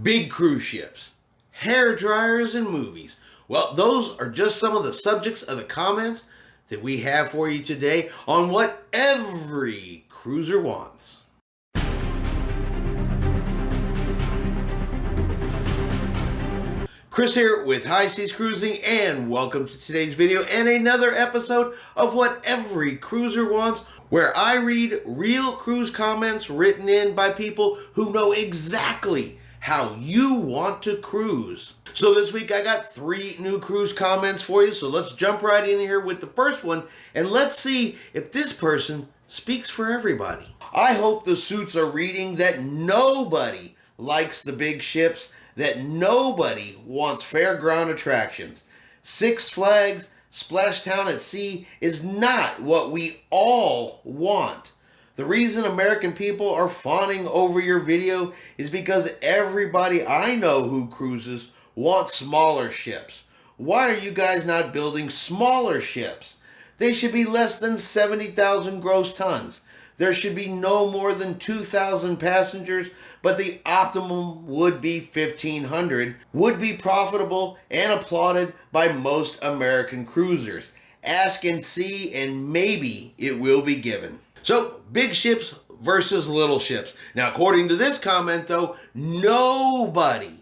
Big cruise ships, hair dryers, and movies. Well, those are just some of the subjects of the comments that we have for you today on what every cruiser wants. Chris here with High Seas Cruising, and welcome to today's video and another episode of What Every Cruiser Wants, where I read real cruise comments written in by people who know exactly how you want to cruise. So this week I got 3 new cruise comments for you, so let's jump right in here with the first one, and let's see if this person speaks for everybody. I hope the suits are reading that nobody likes the big ships, that nobody wants fairground attractions. Six Flags, Splashdown at Sea is not what we all want. The reason American people are fawning over your video is because everybody I know who cruises wants smaller ships. Why are you guys not building smaller ships? They should be less than 70,000 gross tons. There should be no more than 2,000 passengers, but the optimum would be 1,500, would be profitable and applauded by most American cruisers. Ask and see, and maybe it will be given. So, big ships versus little ships. Now, according to this comment, though, nobody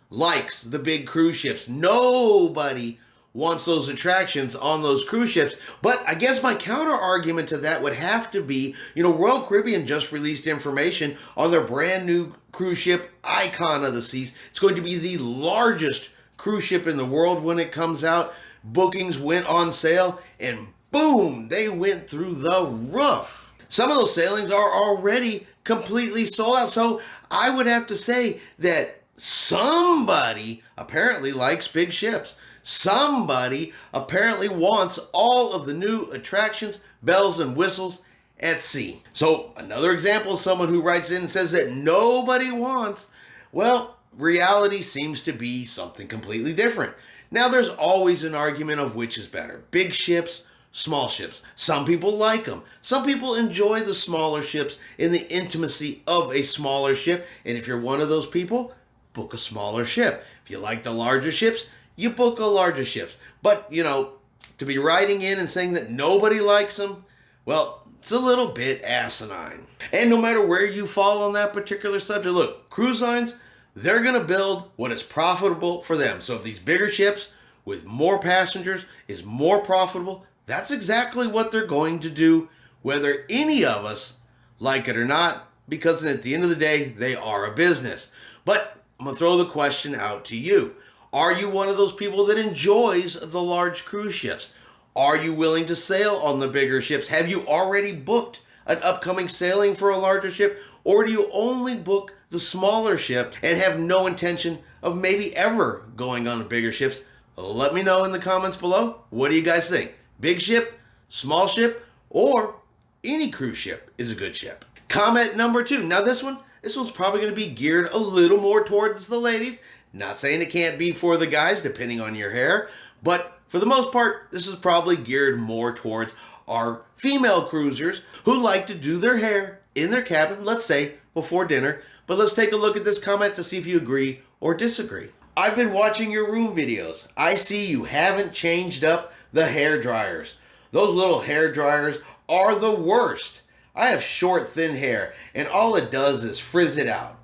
likes the big cruise ships. Nobody wants those attractions on those cruise ships. But I guess my counter argument to that would have to be, Royal Caribbean just released information on their brand new cruise ship, Icon of the Seas. It's going to be the largest cruise ship in the world when it comes out. Bookings went on sale and boom, they went through the roof. Some of those sailings are already completely sold out. So I would have to say that somebody apparently likes big ships. Somebody apparently wants all of the new attractions, bells and whistles at sea. So another example of someone who writes in and says that nobody wants, well, reality seems to be something completely different. Now there's always an argument of which is better, big ships, small ships. Some people like them. Some people enjoy the smaller ships in the intimacy of a smaller ship. And if you're one of those people, book a smaller ship. If you like the larger ships, you book a larger ships. But, to be writing in and saying that nobody likes them, well, it's a little bit asinine. And no matter where you fall on that particular subject, look, cruise lines, they're going to build what is profitable for them. So if these bigger ships with more passengers is more profitable, that's exactly what they're going to do, whether any of us like it or not, because at the end of the day, they are a business. But I'm going to throw the question out to you. Are you one of those people that enjoys the large cruise ships? Are you willing to sail on the bigger ships? Have you already booked an upcoming sailing for a larger ship? Or do you only book the smaller ship and have no intention of maybe ever going on the bigger ships? Let me know in the comments below. What do you guys think? Big ship, small ship, or any cruise ship is a good ship? Comment number 2. Now this one's probably going to be geared a little more towards the ladies. Not saying it can't be for the guys, depending on your hair, but for the most part, this is probably geared more towards our female cruisers who like to do their hair in their cabin, let's say before dinner. But let's take a look at this comment to see if you agree or disagree. I've been watching your room videos. I see you haven't changed up the hair dryers. Those little hair dryers are the worst. I have short, thin hair, and all it does is frizz it out.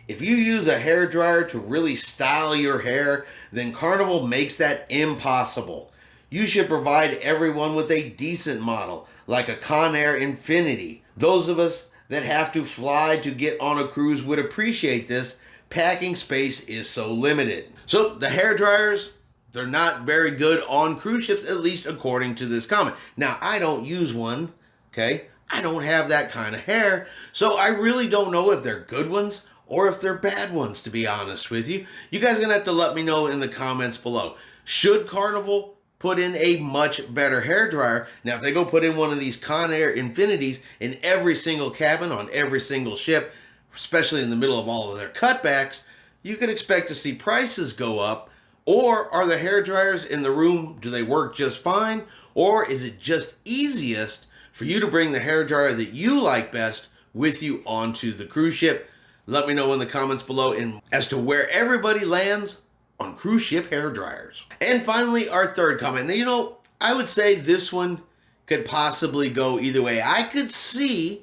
If you use a hair dryer to really style your hair, then Carnival makes that impossible. You should provide everyone with a decent model, like a Conair Infinity. Those of us that have to fly to get on a cruise would appreciate this. Packing space is so limited. So the hair dryers, they're not very good on cruise ships, at least according to this comment. Now, I don't use one, okay? I don't have that kind of hair, so I really don't know if they're good ones or if they're bad ones, to be honest with you. You guys are going to have to let me know in the comments below. Should Carnival put in a much better hair dryer? Now, if they go put in one of these Conair Infinities in every single cabin on every single ship, especially in the middle of all of their cutbacks, you can expect to see prices go up. Or are the hair dryers in the room, do they work just fine? Or is it just easiest for you to bring the hair dryer that you like best with you onto the cruise ship? Let me know in the comments below as to where everybody lands on cruise ship hair dryers. And finally, our third comment. Now, I would say this one could possibly go either way. I could see,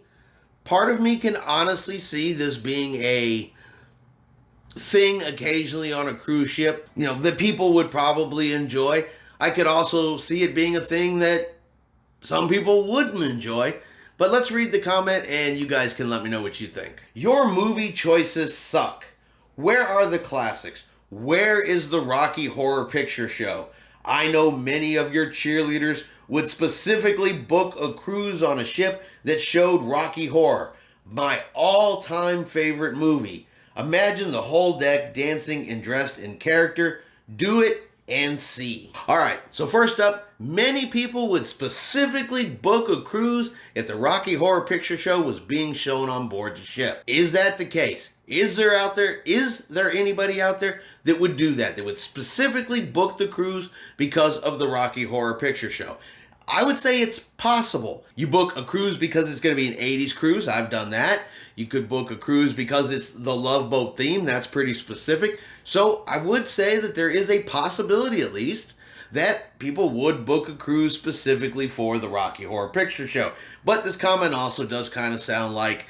part of me can honestly see this being a thing occasionally on a cruise ship, that people would probably enjoy. I could also see it being a thing that some people wouldn't enjoy. But let's read the comment and you guys can let me know what you think. Your movie choices suck. Where are the classics? Where is the Rocky Horror Picture Show? I know many of your cheerleaders would specifically book a cruise on a ship that showed Rocky Horror, my all-time favorite movie. Imagine the whole deck dancing and dressed in character. Do it and see. All right, so first up, many people would specifically book a cruise if the Rocky Horror Picture Show was being shown on board the ship. Is that the case? Is there anybody out there that would do that? That would specifically book the cruise because of the Rocky Horror Picture Show? I would say it's possible. You book a cruise because it's going to be an 80s cruise. I've done that. You could book a cruise because it's the Love Boat theme. That's pretty specific. So I would say that there is a possibility, at least, that people would book a cruise specifically for the Rocky Horror Picture Show. But this comment also does kind of sound like,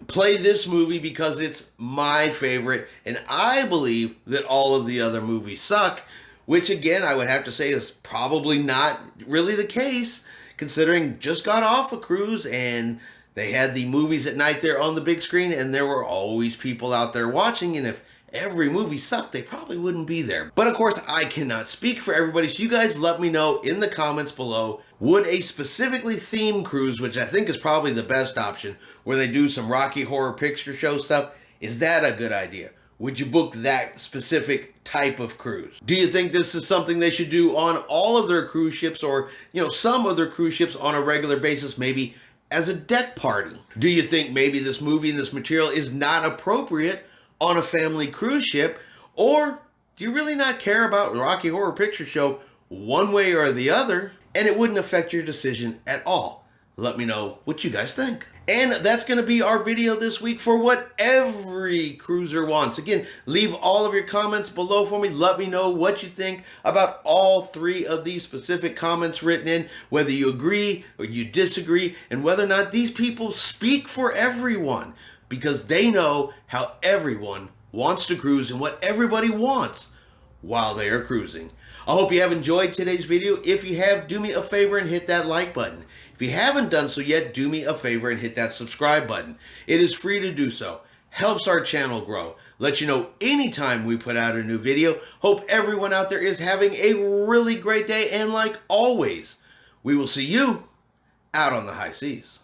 play this movie because it's my favorite, and I believe that all of the other movies suck, which again, I would have to say is probably not really the case, considering just got off a cruise and they had the movies at night there on the big screen, and there were always people out there watching, and if every movie sucked, they probably wouldn't be there. But of course, I cannot speak for everybody, so you guys let me know in the comments below, would a specifically themed cruise, which I think is probably the best option, where they do some Rocky Horror Picture Show stuff, is that a good idea? Would you book that specific type of cruise? Do you think this is something they should do on all of their cruise ships, or, some of their cruise ships on a regular basis, maybe as a deck party? Do you think maybe this movie and this material is not appropriate on a family cruise ship? Or do you really not care about the Rocky Horror Picture Show one way or the other, and it wouldn't affect your decision at all? Let me know what you guys think. And that's going to be our video this week for what every cruiser wants. Again, leave all of your comments below for me. Let me know what you think about all three of these specific comments written in, whether you agree or you disagree, and whether or not these people speak for everyone, because they know how everyone wants to cruise and what everybody wants while they are cruising. I hope you have enjoyed today's video. If you have, do me a favor and hit that like button. If you haven't done so yet, do me a favor and hit that subscribe button. It is free to do so. Helps our channel grow. Let you know anytime we put out a new video. Hope everyone out there is having a really great day. And like always, we will see you out on the high seas.